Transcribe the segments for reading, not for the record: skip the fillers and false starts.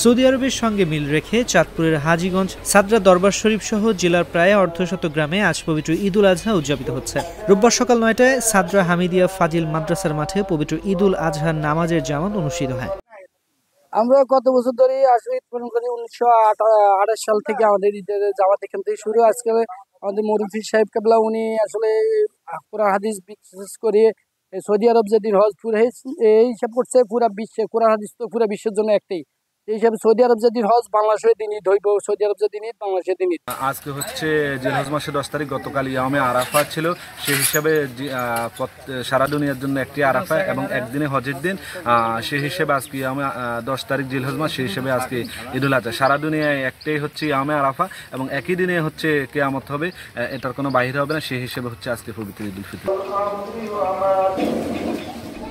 Saudi আরবের সঙ্গে মিল রেখে চাঁদপুরের হাজীগঞ্জ সাদরা দরবার শরীফ সহ জেলার প্রায় অর্ধশত গ্রামে আজ পবিত্র ঈদুল আজহা উদযাপিত হচ্ছে। রোববার সকাল ৯টায় সাদরা হামিদিয়া ফাজিল মাদ্রাসার মাঠে পবিত্র ঈদুল আজহার নামাজের জামাত অনুষ্ঠিত হয়। আমরা কত বছর ধরে আসলে ঈদ পালন করি। 1928 সাল থেকে আমাদের ঈদের জামাত এখান থেকে শুরু। আজকে আমাদের মুরব্বী সাহেব কেবলা উনি আসলে কোরআন হাদিস বিশেষ করে সৌদি আরব যেদিন হজ পুরো এই হিসাব করছে পুরা বিশ্বে কোরআন হাদিস তো পুরো বিশ্বের জন্য একটাই, এই হিসাবে সৌদি আরব যেদিন হজ বাংলাদেশের দিন ঈদ হইব, সৌদি আরব যেদিন ঈদ বাংলাদেশের দিন ঈদ। আজকে হচ্ছে জিলহজ মাসের 10 তারিখ, গতকাল ইয়ামে আরাফা ছিল, সেই হিসাবে সারা দুনিয়ার জন্য একটি আরাফা এবং একদিনে হজের দিন, সেই হিসেবে আজকে ইয়ামে 10 তারিখ জিলহজ মাস, সেই হিসেবে আজকে ঈদুল আজহা। সারা দুনিয়ায় একটাই হচ্ছে ইয়ামে আরাফা এবং একই দিনে হচ্ছে কিয়ামত হবে, এটার কোনো বাহির হবে না, সেই হিসেবে হচ্ছে আজকে পবিত্র ঈদুল ফিতর।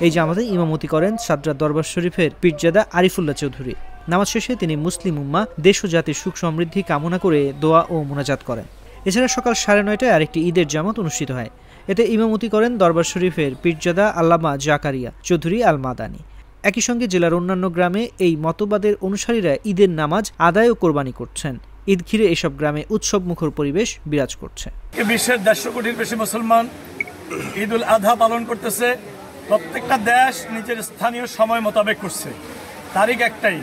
এই জামাতে ইমামতি করেন সাদরা দরবার শরীফের পীরজাদা আরিফুল্লাহ চৌধুরী। নামাজ শেষে তিনি মুসলিম উম্মাহ, দেশ ও জাতির সুখ সমৃদ্ধি কামনা করে দোয়া ও মোনাজাত করেন। এছাড়া সকাল 9:30টায় আরেকটি ঈদের জামাত অনুষ্ঠিত হয়। এতে ইমামতি করেন দরবার শরীফের পীরজাদা আল্লামা জাকারিয়া চৌধুরী আল মাদানী। একই সঙ্গে জেলার অন্যান্য গ্রামে এই মতবাদের অনুসারীরা ঈদের নামাজ আদায় ও কোরবানি করছেন। ঈদ ঘিরে এসব গ্রামে উৎসব মুখর পরিবেশ বিরাজ করছে। বিশ্বের 150 কোটির বেশি মুসলমান ঈদুল আজহা পালন করতেছে। প্রত্যেকটা দেশ নিজের স্থানীয় সময় মোতাবেক করছে, তারিখ একটাই।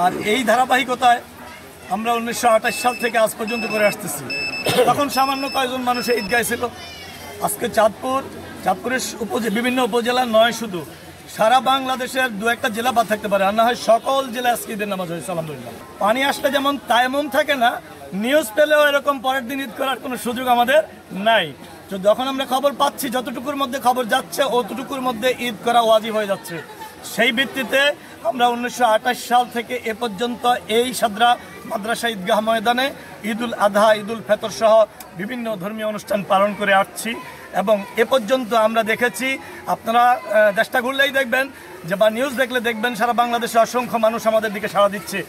আর এই ধারাবাহিকতায় আমরা 1928 সাল থেকে আজ পর্যন্ত করে আসতেছি। তখন সামান্য কয়েকজন মানুষ ঈদগাহ ছিল। আজকে চাঁদপুরের বিভিন্ন উপজেলা নয়, শুধু সারা বাংলাদেশের 2-1টা জেলা বাদ থাকতে পারে, আর না হয় সকল জেলা আজকে ঈদের নামাজ হয়েছে আলহামদুলিল্লাহ। পানি আসলে যেমন তায়াম্মুম থাকে না, নিউজ পেলেও এরকম পরের দিন ঈদ করার কোনো সুযোগ আমাদের নাই। তো যখন আমরা খবর পাচ্ছি, যতটুকুর মধ্যে খবর যাচ্ছে অতটুকুর মধ্যে ঈদ করা ওয়াজিব হয়ে যাচ্ছে। সেই ভিত্তিতে আমরা 1928 সাল থেকে এ পর্যন্ত এই সাদরা মাদ্রাসা ঈদগাহ ময়দানে ঈদুল আজহা, ঈদুল ফিতর সহ বিভিন্ন ধর্মীয় অনুষ্ঠান পালন করে আসছি। এবং এ পর্যন্ত আমরা দেখেছি, আপনারা দেশটা ঘুরলেই দেখবেন যে বা নিউজ দেখলে দেখবেন, সারা বাংলাদেশে অসংখ্য মানুষ আমাদের দিকে সাড়া দিচ্ছে।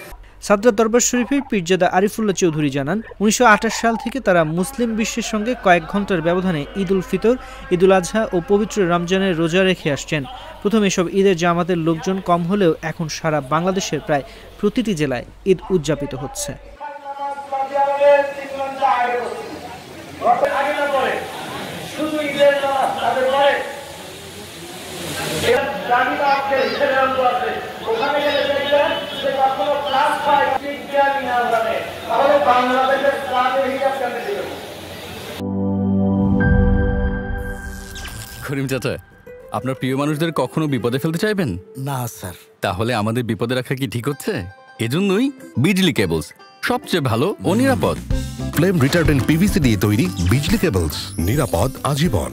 সাদরা দরবার শরীফের পীরজাদা আরিফুল্লাহ চৌধুরী জানান, 1928 সাল থেকে তারা মুসলিম বিশ্বের সঙ্গে কয়েক ঘন্টার ব্যবধানে ঈদুল ফিতর, ঈদুল আজহা ও পবিত্র রমজানের রোজা রেখে আসছেন। প্রথম এসব ঈদের জামাতের লোকজন কম হলেও এখন সারা বাংলাদেশের প্রায় প্রতিটি জেলায় ঈদ উদযাপিত হচ্ছে। করিম চাচা, আপনার প্রিয় মানুষদের কখনো বিপদে ফেলতে চাইবেন না স্যার। তাহলে আমাদের বিপদে রাখা কি ঠিক হচ্ছে? এজন্যই বিজলি কেবলস সবচেয়ে ভালো ও নিরাপদ। ফ্লেম রিটার্ডেন্ট পিভিসি দিয়ে তৈরি বিজলি কেবলস, নিরাপদ আজীবন।